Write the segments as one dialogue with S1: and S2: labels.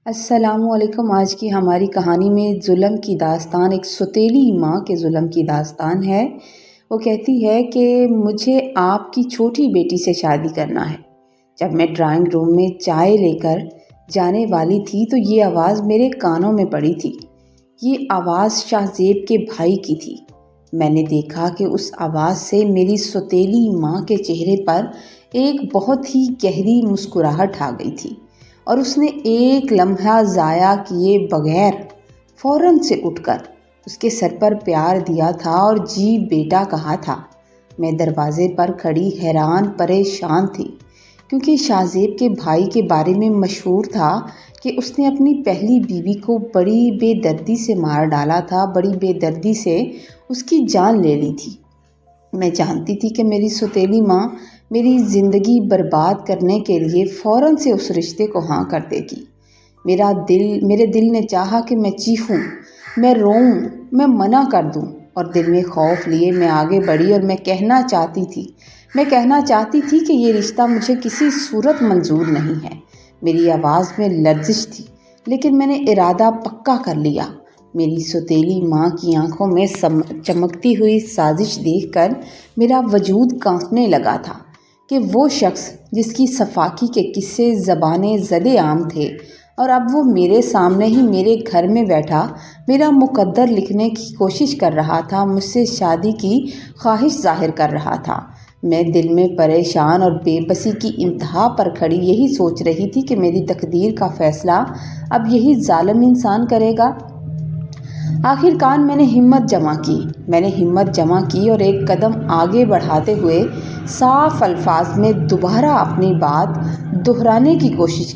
S1: السلام علیکم۔ آج کی ہماری کہانی میں ظلم کی داستان ایک سوتیلی ماں کے ظلم کی داستان ہے۔ وہ کہتی ہے کہ مجھے آپ کی چھوٹی بیٹی سے شادی کرنا ہے۔ جب میں ڈرائنگ روم میں چائے لے کر جانے والی تھی تو یہ آواز میرے کانوں میں پڑی تھی۔ یہ آواز شاہ زیب کے بھائی کی تھی۔ میں نے دیکھا کہ اس آواز سے میری سوتیلی ماں کے چہرے پر ایک بہت ہی گہری مسکراہٹ آ گئی تھی، اور اس نے ایک لمحہ ضائع کیے بغیر فوراً سے اٹھ کر اس کے سر پر پیار دیا تھا اور جی بیٹا کہا تھا۔ میں دروازے پر کھڑی حیران پریشان تھی، کیونکہ شاہ زیب کے بھائی کے بارے میں مشہور تھا کہ اس نے اپنی پہلی بیوی کو بڑی بے دردی سے مار ڈالا تھا، بڑی بے دردی سے اس کی جان لے لی تھی۔ میں جانتی تھی کہ میری سوتیلی ماں میری زندگی برباد کرنے کے لیے فوراً سے اس رشتے کو ہاں کر دے گی۔ میرے دل نے چاہا کہ میں چیخوں، میں روؤں، میں منع کر دوں، اور دل میں خوف لیے میں آگے بڑھی اور میں کہنا چاہتی تھی کہ یہ رشتہ مجھے کسی صورت منظور نہیں ہے۔ میری آواز میں لرزش تھی، لیکن میں نے ارادہ پکا کر لیا۔ میری سوتیلی ماں کی آنکھوں میں چمکتی ہوئی سازش دیکھ کر میرا وجود کانپنے لگا تھا کہ وہ شخص جس کی صفاکی کے قصے زبانِ زدِ عام تھے، اور اب وہ میرے سامنے ہی میرے گھر میں بیٹھا میرا مقدر لکھنے کی کوشش کر رہا تھا، مجھ سے شادی کی خواہش ظاہر کر رہا تھا۔ میں دل میں پریشان اور بے بسی کی انتہا پر کھڑی یہی سوچ رہی تھی کہ میری تقدیر کا فیصلہ اب یہی ظالم انسان کرے گا۔ آخر کار میں نے ہمت جمع کی اور ایک قدم آگے بڑھاتے ہوئے صاف الفاظ میں دوبارہ اپنی بات دہرانے کی کوشش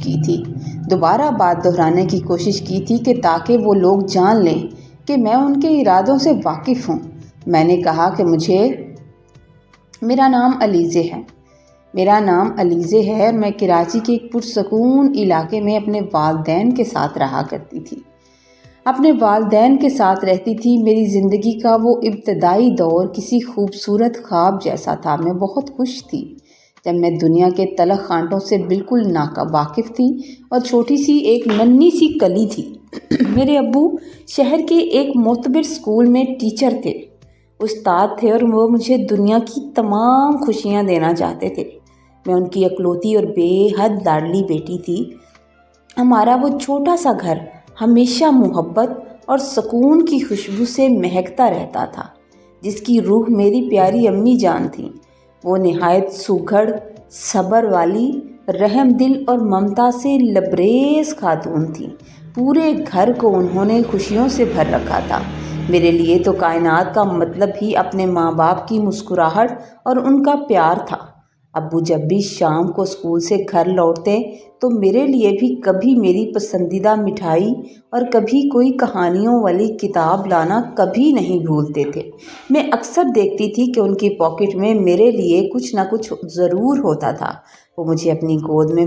S1: کی تھی کہ تاکہ وہ لوگ جان لیں کہ میں ان کے ارادوں سے واقف ہوں۔ میں نے کہا کہ میرا نام علیزے ہے اور میں کراچی کے ایک پرسکون علاقے میں اپنے والدین کے ساتھ رہا کرتی تھی۔ میری زندگی کا وہ ابتدائی دور کسی خوبصورت خواب جیسا تھا۔ میں بہت خوش تھی جب میں دنیا کے تلخ کانٹوں سے بالکل واقف تھی اور چھوٹی سی ایک ننھی سی کلی تھی۔ میرے ابو شہر کے ایک معتبر اسکول میں ٹیچر تھے، استاد تھے، اور وہ مجھے دنیا کی تمام خوشیاں دینا چاہتے تھے۔ میں ان کی اکلوتی اور بے حد لاڈلی بیٹی تھی۔ ہمارا وہ چھوٹا سا گھر ہمیشہ محبت اور سکون کی خوشبو سے مہکتا رہتا تھا، جس کی روح میری پیاری امی جان تھیں۔ وہ نہایت سگھڑ، صبر والی، رحم دل اور ممتا سے لبریز خاتون تھیں۔ پورے گھر کو انہوں نے خوشیوں سے بھر رکھا تھا۔ میرے لیے تو کائنات کا مطلب ہی اپنے ماں باپ کی مسکراہٹ اور ان کا پیار تھا۔ ابو جب بھی شام کو اسکول سے گھر لوٹتے تو میرے لیے بھی کبھی میری پسندیدہ مٹھائی اور کبھی کوئی کہانیوں والی کتاب لانا کبھی نہیں بھولتے تھے۔ میں اکثر دیکھتی تھی کہ ان کی پاکٹ میں میرے لیے کچھ نہ کچھ ضرور ہوتا تھا۔ وہ مجھے اپنی گود میں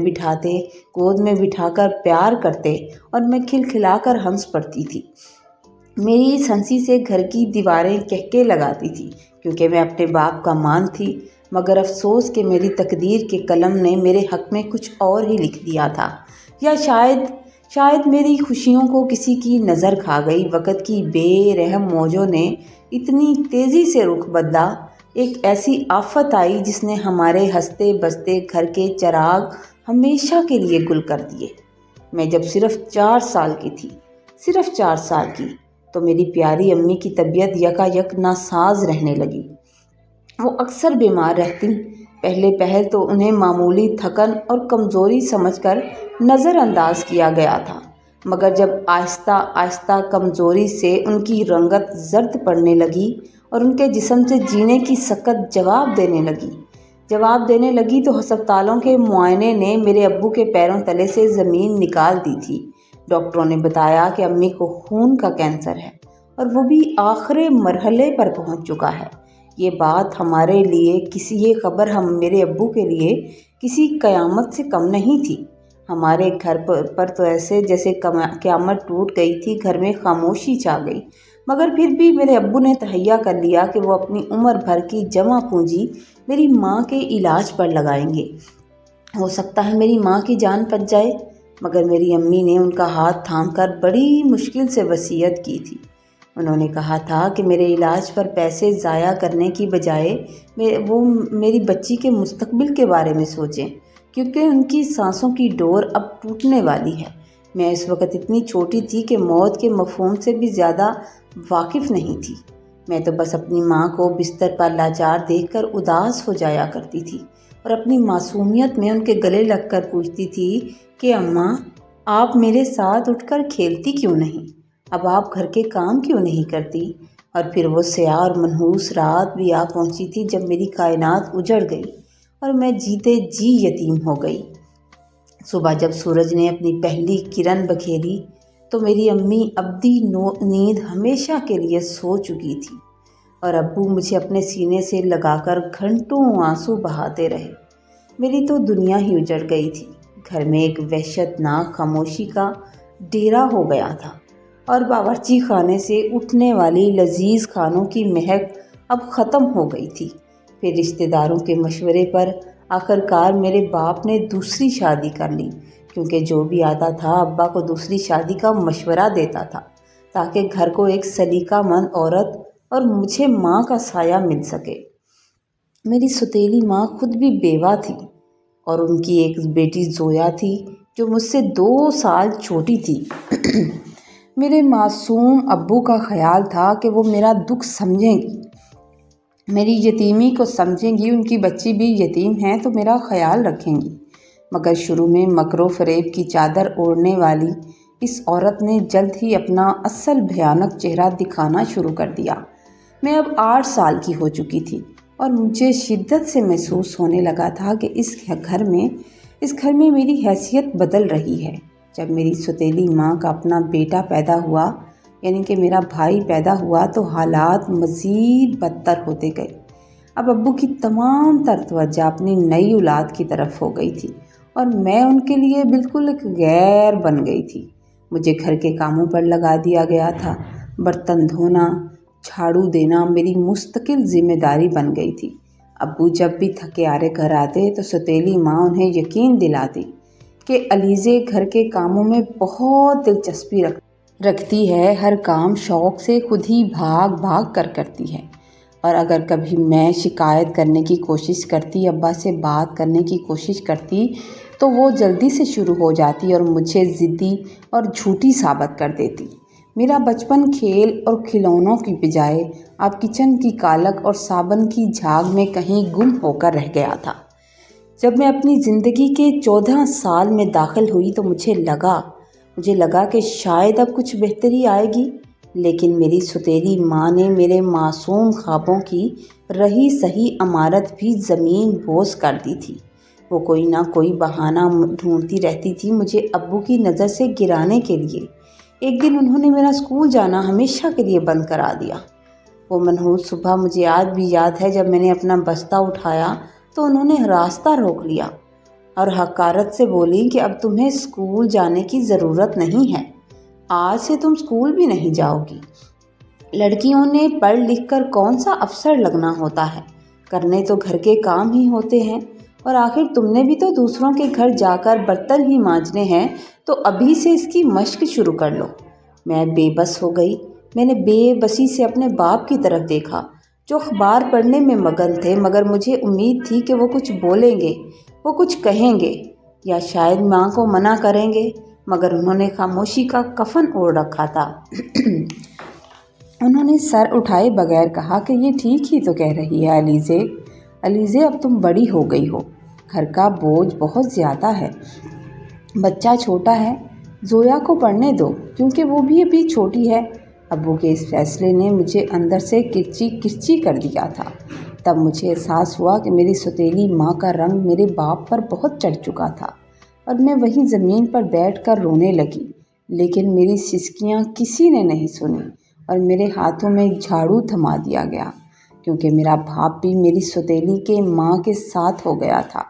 S1: بٹھا کر پیار کرتے اور میں کھلکھلا کر ہنس پڑتی تھی۔ میری اس ہنسی سے گھر کی دیواریں کہکے لگاتی تھی، کیونکہ میں اپنے باپ کا مان تھی، مگر افسوس کہ میری تقدیر کے قلم نے میرے حق میں کچھ اور ہی لکھ دیا تھا، یا شاید میری خوشیوں کو کسی کی نظر کھا گئی۔ وقت کی بے رحم موجوں نے اتنی تیزی سے رخ بدلا، ایک ایسی آفت آئی جس نے ہمارے ہنستے بستے گھر کے چراغ ہمیشہ کے لیے گل کر دیے۔ میں جب صرف 4 سال کی تو میری پیاری امی کی طبیعت یکایک ناساز رہنے لگی۔ وہ اکثر بیمار رہتی۔ پہلے تو انہیں معمولی تھکن اور کمزوری سمجھ کر نظر انداز کیا گیا تھا، مگر جب آہستہ آہستہ کمزوری سے ان کی رنگت زرد پڑنے لگی اور ان کے جسم سے جینے کی سکت جواب دینے لگی تو ہسپتالوں کے معائنے نے میرے ابو کے پیروں تلے سے زمین نکال دی تھی۔ ڈاکٹروں نے بتایا کہ امی کو خون کا کینسر ہے اور وہ بھی آخری مرحلے پر پہنچ چکا ہے۔ یہ خبر میرے ابو کے لیے کسی قیامت سے کم نہیں تھی۔ ہمارے گھر پر تو ایسے جیسے قیامت ٹوٹ گئی تھی، گھر میں خاموشی چھا گئی، مگر پھر بھی میرے ابو نے تہیہ کر لیا کہ وہ اپنی عمر بھر کی جمع پونجی میری ماں کے علاج پر لگائیں گے۔ ہو سکتا ہے میری ماں کی جان بچ جائے۔ مگر میری امی نے ان کا ہاتھ تھام کر بڑی مشکل سے وصیت کی تھی۔ انہوں نے کہا تھا کہ میرے علاج پر پیسے ضائع کرنے کی بجائے وہ میری بچی کے مستقبل کے بارے میں سوچیں، کیونکہ ان کی سانسوں کی ڈور اب ٹوٹنے والی ہے۔ میں اس وقت اتنی چھوٹی تھی کہ موت کے مفہوم سے بھی زیادہ واقف نہیں تھی۔ میں تو بس اپنی ماں کو بستر پر لاچار دیکھ کر اداس ہو جایا کرتی تھی اور اپنی معصومیت میں ان کے گلے لگ کر پوچھتی تھی کہ اماں، آپ میرے ساتھ اٹھ کر کھیلتی کیوں نہیں؟ اب آپ گھر کے کام کیوں نہیں کرتی؟ اور پھر وہ سیاہ اور منحوس رات بھی آ پہنچی تھی جب میری کائنات اجڑ گئی اور میں جیتے جی یتیم ہو گئی۔ صبح جب سورج نے اپنی پہلی کرن بکھیری تو میری امی ابدی نیند ہمیشہ کے لیے سو چکی تھی اور ابو مجھے اپنے سینے سے لگا کر گھنٹوں آنسو بہاتے رہے۔ میری تو دنیا ہی اجڑ گئی تھی۔ گھر میں ایک وحشت ناک خاموشی کا ڈیرا ہو گیا تھا اور باورچی خانے سے اٹھنے والی لذیذ کھانوں کی مہک اب ختم ہو گئی تھی۔ پھر رشتہ داروں کے مشورے پر آخرکار میرے باپ نے دوسری شادی کر لی، کیونکہ جو بھی آتا تھا ابا کو دوسری شادی کا مشورہ دیتا تھا تاکہ گھر کو ایک سلیقہ مند عورت اور مجھے ماں کا سایہ مل سکے۔ میری سوتیلی ماں خود بھی بیوہ تھی اور ان کی ایک بیٹی زویا تھی جو مجھ سے 2 سال چھوٹی تھی۔ میرے معصوم ابو کا خیال تھا کہ وہ میرا دکھ سمجھیں گی، میری یتیمی کو سمجھیں گی، ان کی بچی بھی یتیم ہے تو میرا خیال رکھیں گی۔ مگر شروع میں مکر و فریب کی چادر اوڑھنے والی اس عورت نے جلد ہی اپنا اصل بھیانک چہرہ دکھانا شروع کر دیا۔ میں اب 8 سال کی ہو چکی تھی اور مجھے شدت سے محسوس ہونے لگا تھا کہ اس گھر میں میری حیثیت بدل رہی ہے۔ جب میری سوتیلی ماں کا اپنا بیٹا پیدا ہوا، یعنی کہ میرا بھائی پیدا ہوا، تو حالات مزید بدتر ہوتے گئے۔ اب ابو کی تمام تر توجہ اپنی نئی اولاد کی طرف ہو گئی تھی اور میں ان کے لیے بالکل ایک غیر بن گئی تھی۔ مجھے گھر کے کاموں پر لگا دیا گیا تھا۔ برتن دھونا، جھاڑو دینا میری مستقل ذمہ داری بن گئی تھی۔ ابو جب بھی تھکے ہارے گھر آتے تو سوتیلی ماں انہیں یقین دلاتی کہ علیزے گھر کے کاموں میں بہت دلچسپی رکھتی ہے، ہر کام شوق سے خود ہی بھاگ بھاگ کر کرتی ہے، اور اگر کبھی میں شکایت کرنے کی کوشش کرتی، ابا سے بات کرنے کی کوشش کرتی تو وہ جلدی سے شروع ہو جاتی اور مجھے ضدی اور جھوٹی ثابت کر دیتی۔ میرا بچپن کھیل اور کھلونوں کی بجائے اب کچن کی کالک اور صابن کی جھاگ میں کہیں گم ہو کر رہ گیا تھا۔ جب میں اپنی زندگی کے 14 سال میں داخل ہوئی تو مجھے لگا کہ شاید اب کچھ بہتری آئے گی، لیکن میری سوتیلی ماں نے میرے معصوم خوابوں کی رہی سہی عمارت بھی زمین بوس کر دی تھی۔ وہ کوئی نہ کوئی بہانہ ڈھونڈتی رہتی تھی مجھے ابو کی نظر سے گرانے کے لیے۔ ایک دن انہوں نے میرا اسکول جانا ہمیشہ کے لیے بند کرا دیا۔ وہ منحوس صبح مجھے آج بھی یاد ہے جب میں نے اپنا بستہ اٹھایا تو انہوں نے راستہ روک لیا اور حقارت سے بولی کہ اب تمہیں اسکول جانے کی ضرورت نہیں ہے، آج سے تم اسکول بھی نہیں جاؤ گی۔ لڑکیوں نے پڑھ لکھ کر کون سا افسر لگنا ہوتا ہے، کرنے تو گھر کے کام ہی ہوتے ہیں، اور آخر تم نے بھی تو دوسروں کے گھر جا کر برتن ہی مانجنے ہیں، تو ابھی سے اس کی مشق شروع کر لو۔ میں بے بس ہو گئی۔ میں نے بے بسی سے اپنے باپ کی طرف دیکھا جو اخبار پڑھنے میں مگن تھے، مگر مجھے امید تھی کہ وہ کچھ بولیں گے، وہ کچھ کہیں گے یا شاید ماں کو منع کریں گے، مگر انہوں نے خاموشی کا کفن اوڑھ رکھا تھا۔ انہوں نے سر اٹھائے بغیر کہا کہ یہ ٹھیک ہی تو کہہ رہی ہے علیزے، اب تم بڑی ہو گئی ہو، گھر کا بوجھ بہت زیادہ ہے، بچہ چھوٹا ہے، زویا کو پڑھنے دو کیونکہ وہ بھی ابھی چھوٹی ہے۔ ابو کے اس فیصلے نے مجھے اندر سے کرچی کر دیا تھا۔ تب مجھے احساس ہوا کہ میری سوتیلی ماں کا رنگ میرے باپ پر بہت چڑھ چکا تھا اور میں وہیں زمین پر بیٹھ کر رونے لگی، لیکن میری سسکیاں کسی نے نہیں سنی اور میرے ہاتھوں میں جھاڑو تھما دیا گیا، کیونکہ میرا باپ بھی میری سوتیلی کے ماں کے ساتھ ہو گیا تھا۔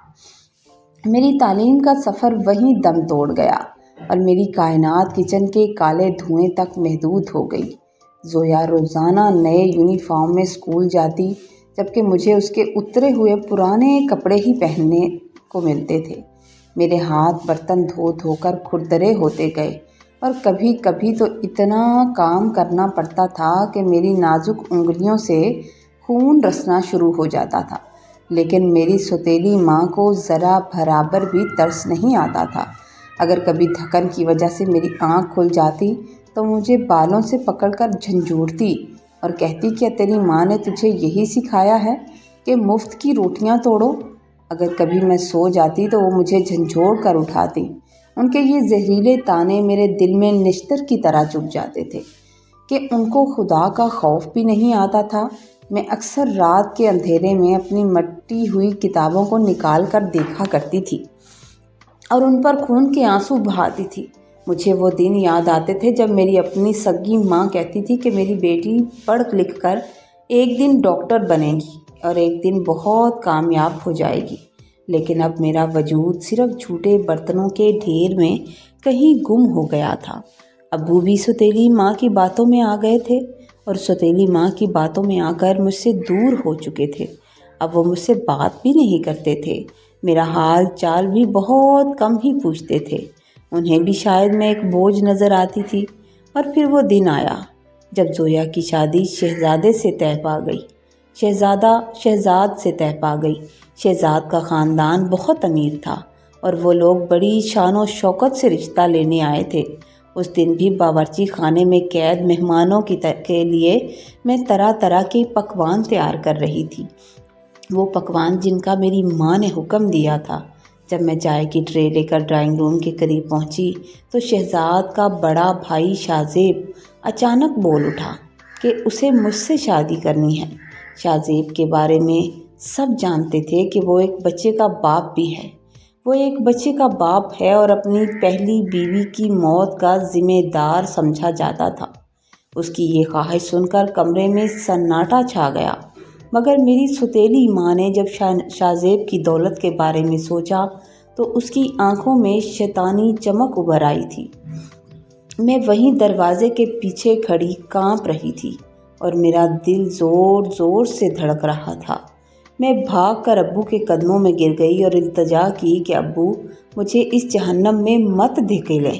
S1: میری تعلیم کا سفر وہیں دم توڑ گیا اور میری کائنات کچن کے کالے دھوئیں تک محدود ہو گئی۔ زویا روزانہ نئے یونیفارم میں اسکول جاتی، جبکہ مجھے اس کے اترے ہوئے پرانے کپڑے ہی پہننے کو ملتے تھے۔ میرے ہاتھ برتن دھو دھو کر کھردرے ہوتے گئے اور کبھی کبھی تو اتنا کام کرنا پڑتا تھا کہ میری نازک انگلیوں سے خون رسنا شروع ہو جاتا تھا، لیکن میری سوتیلی ماں کو ذرا برابر بھی ترس نہیں آتا تھا۔ اگر کبھی تھکن کی وجہ سے میری آنکھ کھل جاتی تو مجھے بالوں سے پکڑ کر جھنجھوڑتی اور کہتی کہ تیری ماں نے تجھے یہی سکھایا ہے کہ مفت کی روٹیاں توڑو۔ اگر کبھی میں سو جاتی تو وہ مجھے جھنجھوڑ کر اٹھاتی۔ ان کے یہ زہریلے طعنے میرے دل میں نشتر کی طرح چبھ جاتے تھے کہ ان کو خدا کا خوف بھی نہیں آتا تھا۔ میں اکثر رات کے اندھیرے میں اپنی مٹی ہوئی کتابوں کو نکال کر دیکھا کرتی تھی اور ان پر خون کے آنسو بہاتی تھی۔ مجھے وہ دن یاد آتے تھے جب میری اپنی سگی ماں کہتی تھی کہ میری بیٹی پڑھ لکھ کر ایک دن ڈاکٹر بنے گی اور ایک دن بہت کامیاب ہو جائے گی، لیکن اب میرا وجود صرف جھوٹے برتنوں کے ڈھیر میں کہیں گم ہو گیا تھا۔ ابو بھی سوتیلی ماں کی باتوں میں آ گئے تھے اور سوتیلی ماں کی باتوں میں آ کر مجھ سے دور ہو چکے تھے۔ اب وہ مجھ سے بات بھی نہیں کرتے تھے، میرا حال چال بھی بہت کم ہی پوچھتے تھے۔ انہیں بھی شاید میں ایک بوجھ نظر آتی تھی۔ اور پھر وہ دن آیا جب زویا کی شادی شہزاد سے طے پا گئی۔ شہزاد کا خاندان بہت امیر تھا اور وہ لوگ بڑی شان و شوکت سے رشتہ لینے آئے تھے۔ اس دن بھی باورچی خانے میں قید مہمانوں کے لیے میں طرح طرح کے پکوان تیار کر رہی تھی، وہ پکوان جن کا میری ماں نے حکم دیا تھا۔ جب میں چائے کی ٹرے لے کر ڈرائنگ روم کے قریب پہنچی تو شہزاد کا بڑا بھائی شاہ اچانک بول اٹھا کہ اسے مجھ سے شادی کرنی ہے۔ شاہ کے بارے میں سب جانتے تھے کہ وہ ایک بچے کا باپ بھی ہے۔ وہ ایک بچے کا باپ ہے اور اپنی پہلی بیوی کی موت کا ذمہ دار سمجھا جاتا تھا۔ اس کی یہ خواہش سن کر کمرے میں سناٹا چھا گیا، مگر میری سوتیلی ماں نے جب شاہ کی دولت کے بارے میں سوچا تو اس کی آنکھوں میں شیطانی چمک ابھر آئی تھی۔ میں وہیں دروازے کے پیچھے کھڑی کانپ رہی تھی اور میرا دل زور زور سے دھڑک رہا تھا۔ میں بھاگ کر ابو کے قدموں میں گر گئی اور التجا کی کہ ابو مجھے اس جہنم میں مت دھکیلیں۔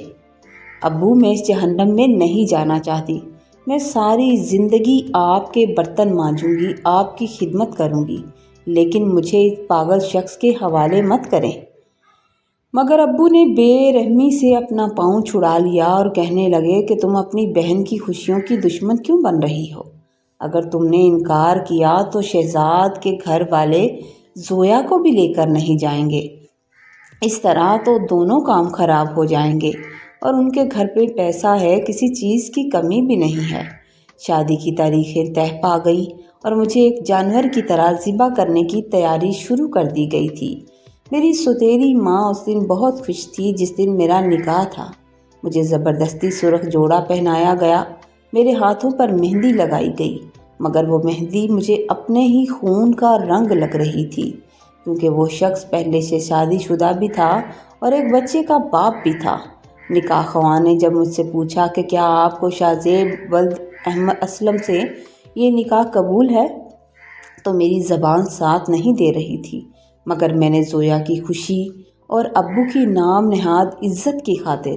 S1: ابو میں اس جہنم میں نہیں جانا چاہتی، میں ساری زندگی آپ کے برتن مانجوں گی، آپ کی خدمت کروں گی، لیکن مجھے اس پاگل شخص کے حوالے مت کریں۔ مگر ابو نے بے رحمی سے اپنا پاؤں چھڑا لیا اور کہنے لگے کہ تم اپنی بہن کی خوشیوں کی دشمن کیوں بن رہی ہو؟ اگر تم نے انکار کیا تو شہزاد کے گھر والے زویا کو بھی لے کر نہیں جائیں گے۔ اس طرح تو دونوں کام خراب ہو جائیں گے اور ان کے گھر پہ پیسہ ہے، کسی چیز کی کمی بھی نہیں ہے۔ شادی کی تاریخیں طے پا گئی اور مجھے ایک جانور کی طرح ذبح کرنے کی تیاری شروع کر دی گئی تھی۔ میری سوتیلی ماں اس دن بہت خوش تھی جس دن میرا نکاح تھا۔ مجھے زبردستی سرخ جوڑا پہنایا گیا، میرے ہاتھوں پر مہندی لگائی گئی، مگر وہ مہندی مجھے اپنے ہی خون کا رنگ لگ رہی تھی، کیونکہ وہ شخص پہلے سے شادی شدہ بھی تھا اور ایک بچے کا باپ بھی تھا۔ نکاح خواہاں نے جب مجھ سے پوچھا کہ کیا آپ کو شاہ ولد احمد اسلم سے یہ نکاح قبول ہے، تو میری زبان ساتھ نہیں دے رہی تھی، مگر میں نے زویا کی خوشی اور ابو کی نام نہاد عزت کی خاطر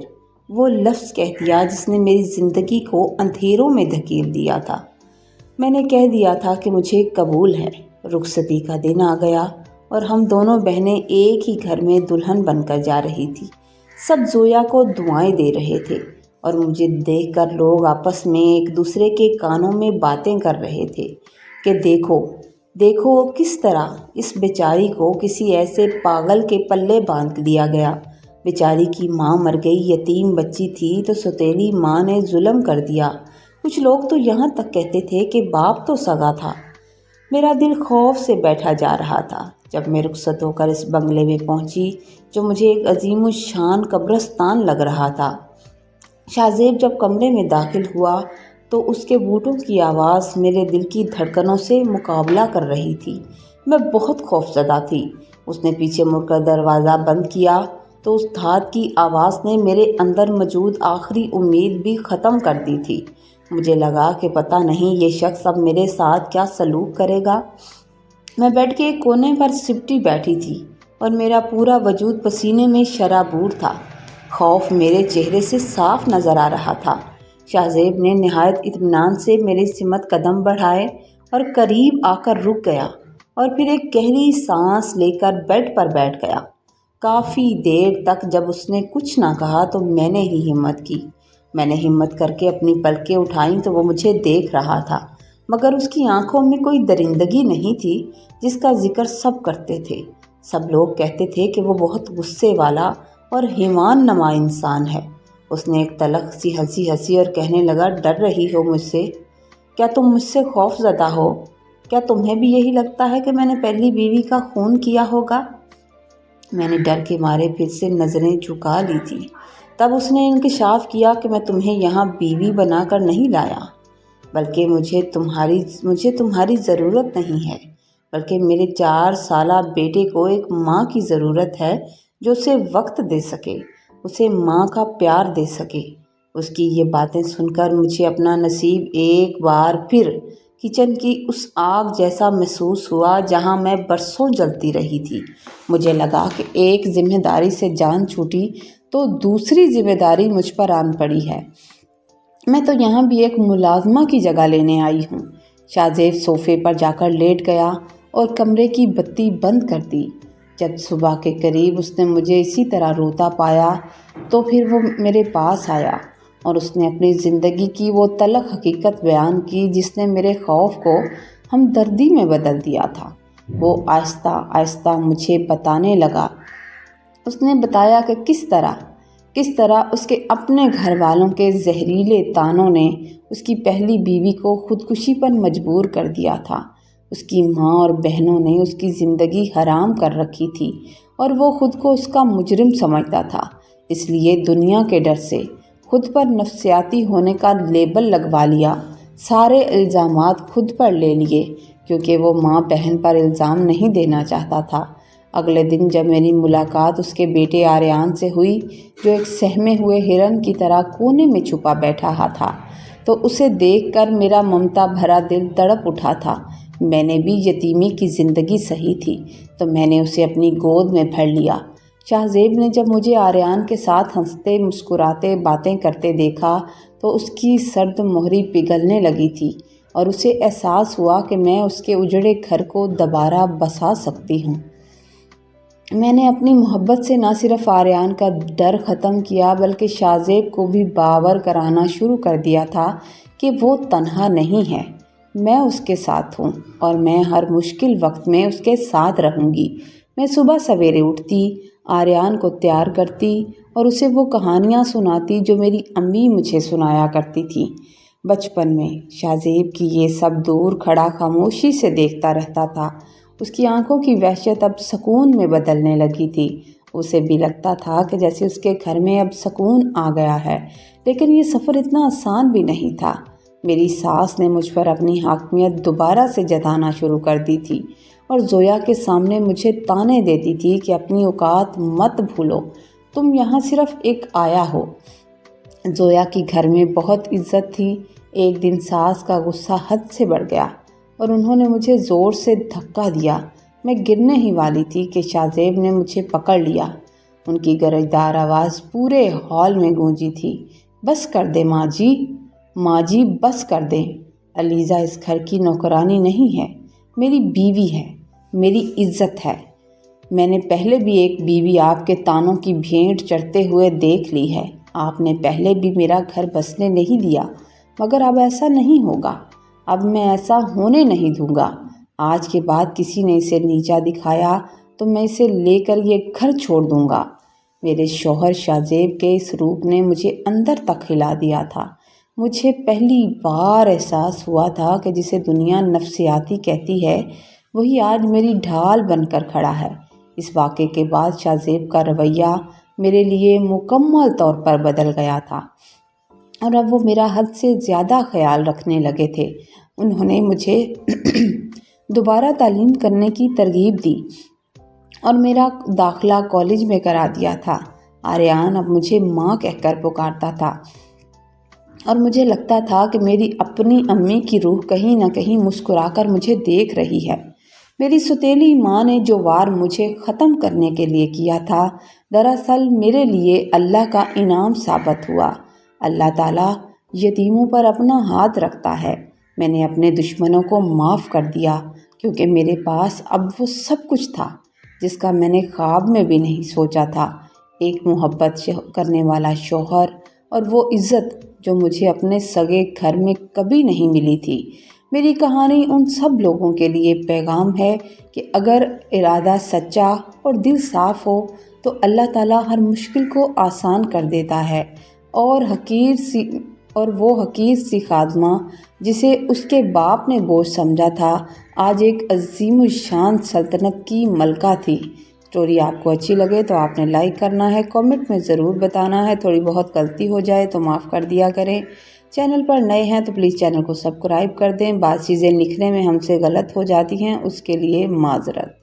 S1: وہ لفظ کہہ دیا جس نے میری زندگی کو اندھیروں میں دھکیل دیا تھا۔ میں نے کہہ دیا تھا کہ مجھے قبول ہے۔ رخصتی کا دن آ گیا اور ہم دونوں بہنیں ایک ہی گھر میں دلہن بن کر جا رہی تھی۔ سب زویا کو دعائیں دے رہے تھے اور مجھے دیکھ کر لوگ آپس میں ایک دوسرے کے کانوں میں باتیں کر رہے تھے کہ دیکھو کس طرح اس بیچاری کو کسی ایسے پاگل کے پلے باندھ دیا گیا۔ بیچاری کی ماں مر گئی، یتیم بچی تھی تو سوتیلی ماں نے ظلم کر دیا۔ کچھ لوگ تو یہاں تک کہتے تھے کہ باپ تو سگا تھا۔ میرا دل خوف سے بیٹھا جا رہا تھا۔ جب میں رخصت ہو کر اس بنگلے میں پہنچی جو مجھے ایک عظیم الشان قبرستان لگ رہا تھا، شاہ جب کمرے میں داخل ہوا تو اس کے بوٹوں کی آواز میرے دل کی دھڑکنوں سے مقابلہ کر رہی تھی۔ میں بہت خوفزدہ تھی۔ اس نے پیچھے مڑ کر دروازہ بند کیا تو اس دھات کی آواز نے میرے اندر موجود آخری امید بھی ختم کر دی تھی۔ مجھے لگا کہ پتہ نہیں یہ شخص اب میرے ساتھ کیا سلوک کرے گا۔ میں بیڈ کے ایک کونے پر سمٹی بیٹھی تھی اور میرا پورا وجود پسینے میں شرابور تھا۔ خوف میرے چہرے سے صاف نظر آ رہا تھا۔ شاہ زیب نے نہایت اطمینان سے میری سمت قدم بڑھائے اور قریب آ کر رک گیا اور پھر ایک گہری سانس لے کر بیڈ پر بیٹھ گیا۔ کافی دیر تک جب اس نے کچھ نہ کہا تو میں نے ہی ہمت کی۔ میں نے ہمت کر کے اپنی پلکیں اٹھائیں تو وہ مجھے دیکھ رہا تھا، مگر اس کی آنکھوں میں کوئی درندگی نہیں تھی جس کا ذکر سب کرتے تھے۔ سب لوگ کہتے تھے کہ وہ بہت غصے والا اور حیوان نما انسان ہے۔ اس نے ایک تلخ سی ہنسی ہنسی اور کہنے لگا، ڈر رہی ہو مجھ سے؟ کیا تم مجھ سے خوف زدہ ہو؟ کیا تمہیں بھی یہی لگتا ہے کہ میں نے پہلی بیوی کا خون کیا ہوگا؟ میں نے ڈر کے مارے پھر سے نظریں جھکا لی تھی۔ تب اس نے انکشاف کیا کہ میں تمہیں یہاں بیوی بنا کر نہیں لایا، بلکہ مجھے تمہاری ضرورت نہیں ہے، بلکہ میرے 4 سالہ بیٹے کو ایک ماں کی ضرورت ہے جو اسے وقت دے سکے، اسے ماں کا پیار دے سکے۔ اس کی یہ باتیں سن کر مجھے اپنا نصیب ایک بار پھر کچن کی اس آگ جیسا محسوس ہوا جہاں میں برسوں جلتی رہی تھی۔ مجھے لگا کہ ایک ذمہ داری سے جان چھوٹی تو دوسری ذمہ داری مجھ پر آن پڑی ہے۔ میں تو یہاں بھی ایک ملازمہ کی جگہ لینے آئی ہوں۔ شاہ زیب صوفے پر جا کر لیٹ گیا اور کمرے کی بتی بند کر دی۔ جب صبح کے قریب اس نے مجھے اسی طرح روتا پایا تو پھر وہ میرے پاس آیا اور اس نے اپنی زندگی کی وہ تلخ حقیقت بیان کی جس نے میرے خوف کو ہمدردی میں بدل دیا تھا۔ وہ آہستہ آہستہ مجھے بتانے لگا۔ اس نے بتایا کہ کس طرح اس کے اپنے گھر والوں کے زہریلے طعنوں نے اس کی پہلی بیوی کو خودکشی پر مجبور کر دیا تھا۔ اس کی ماں اور بہنوں نے اس کی زندگی حرام کر رکھی تھی اور وہ خود کو اس کا مجرم سمجھتا تھا، اس لیے دنیا کے ڈر سے خود پر نفسیاتی ہونے کا لیبل لگوا لیا، سارے الزامات خود پر لے لیے کیونکہ وہ ماں بہن پر الزام نہیں دینا چاہتا تھا۔ اگلے دن جب میری ملاقات اس کے بیٹے آریان سے ہوئی جو ایک سہمے ہوئے ہرن کی طرح کونے میں چھپا بیٹھا تھا تو اسے دیکھ کر میرا ممتا بھرا دل تڑپ اٹھا تھا۔ میں نے بھی یتیمی کی زندگی سہی تھی تو میں نے اسے اپنی گود میں بھر لیا۔ شاہ زیب نے جب مجھے آریان کے ساتھ ہنستے مسکراتے باتیں کرتے دیکھا تو اس کی سرد مہری پگھلنے لگی تھی اور اسے احساس ہوا کہ میں اس کے اجڑے گھر کو دوبارہ بسا سکتی ہوں۔ میں نے اپنی محبت سے نہ صرف آریان کا ڈر ختم کیا بلکہ شاہ زیب کو بھی باور کرانا شروع کر دیا تھا کہ وہ تنہا نہیں ہے، میں اس کے ساتھ ہوں اور میں ہر مشکل وقت میں اس کے ساتھ رہوں گی۔ میں صبح سویرے اٹھتی، آریان کو تیار کرتی اور اسے وہ کہانیاں سناتی جو میری امی مجھے سنایا کرتی تھیں بچپن میں۔ شاہ زیب کی یہ سب دور کھڑا خاموشی سے دیکھتا رہتا تھا۔ اس کی آنکھوں کی وحشت اب سکون میں بدلنے لگی تھی۔ اسے بھی لگتا تھا کہ جیسے اس کے گھر میں اب سکون آ گیا ہے، لیکن یہ سفر اتنا آسان بھی نہیں تھا۔ میری ساس نے مجھ پر اپنی حاکمیت دوبارہ سے جتانا شروع کر دی تھی اور زویا کے سامنے مجھے طعنے دیتی تھی کہ اپنی اوقات مت بھولو، تم یہاں صرف ایک آیا ہو۔ زویا کی گھر میں بہت عزت تھی۔ ایک دن ساس کا غصہ حد سے بڑھ گیا اور انہوں نے مجھے زور سے دھکا دیا۔ میں گرنے ہی والی تھی کہ شاہ زیب نے مجھے پکڑ لیا۔ ان کی گرجدار آواز پورے ہال میں گونجی تھی، بس کر دے ماں جی، ماں جی بس کر دیں۔ علیزہ اس گھر کی نوکرانی نہیں ہے، میری بیوی ہے، میری عزت ہے۔ میں نے پہلے بھی ایک بیوی آپ کے طعنوں کی بھینٹ چڑھتے ہوئے دیکھ لی ہے۔ آپ نے پہلے بھی میرا گھر بسنے نہیں دیا، مگر اب ایسا نہیں ہوگا، اب میں ایسا ہونے نہیں دوں گا۔ آج کے بعد کسی نے اسے نیچا دکھایا تو میں اسے لے کر یہ گھر چھوڑ دوں گا۔ میرے شوہر شاہ زیب کے اس روپ نے مجھے اندر تک ہلا دیا تھا۔ مجھے پہلی بار احساس ہوا تھا کہ جسے دنیا نفسیاتی کہتی ہے وہی آج میری ڈھال بن کر کھڑا ہے۔ اس واقعے کے بعد شاہ زیب کا رویہ میرے لیے مکمل طور پر بدل گیا تھا اور اب وہ میرا حد سے زیادہ خیال رکھنے لگے تھے۔ انہوں نے مجھے دوبارہ تعلیم کرنے کی ترغیب دی اور میرا داخلہ کالج میں کرا دیا تھا۔ آریان اب مجھے ماں کہہ کر پکارتا تھا اور مجھے لگتا تھا کہ میری اپنی امی کی روح کہیں نہ کہیں مسکرا کر مجھے دیکھ رہی ہے۔ میری سوتیلی ماں نے جو وار مجھے ختم کرنے کے لیے کیا تھا، دراصل میرے لیے اللہ کا انعام ثابت ہوا۔ اللہ تعالیٰ یتیموں پر اپنا ہاتھ رکھتا ہے۔ میں نے اپنے دشمنوں کو معاف کر دیا کیونکہ میرے پاس اب وہ سب کچھ تھا جس کا میں نے خواب میں بھی نہیں سوچا تھا، ایک محبت کرنے والا شوہر اور وہ عزت جو مجھے اپنے سگے گھر میں کبھی نہیں ملی تھی۔ میری کہانی ان سب لوگوں کے لیے پیغام ہے کہ اگر ارادہ سچا اور دل صاف ہو تو اللہ تعالیٰ ہر مشکل کو آسان کر دیتا ہے، اور وہ حقیر سی خادمہ جسے اس کے باپ نے بوجھ سمجھا تھا، آج ایک عظیم الشان سلطنت کی ملکہ تھی۔ اسٹوری آپ کو اچھی لگے تو آپ نے لائک کرنا ہے، کامنٹ میں ضرور بتانا ہے، تھوڑی بہت غلطی ہو جائے تو معاف کر دیا کریں۔ چینل پر نئے ہیں تو پلیز چینل کو سبسکرائب کر دیں، بعض چیزیں لکھنے میں ہم سے غلط ہو جاتی ہیں، اس کے لیے معذرت۔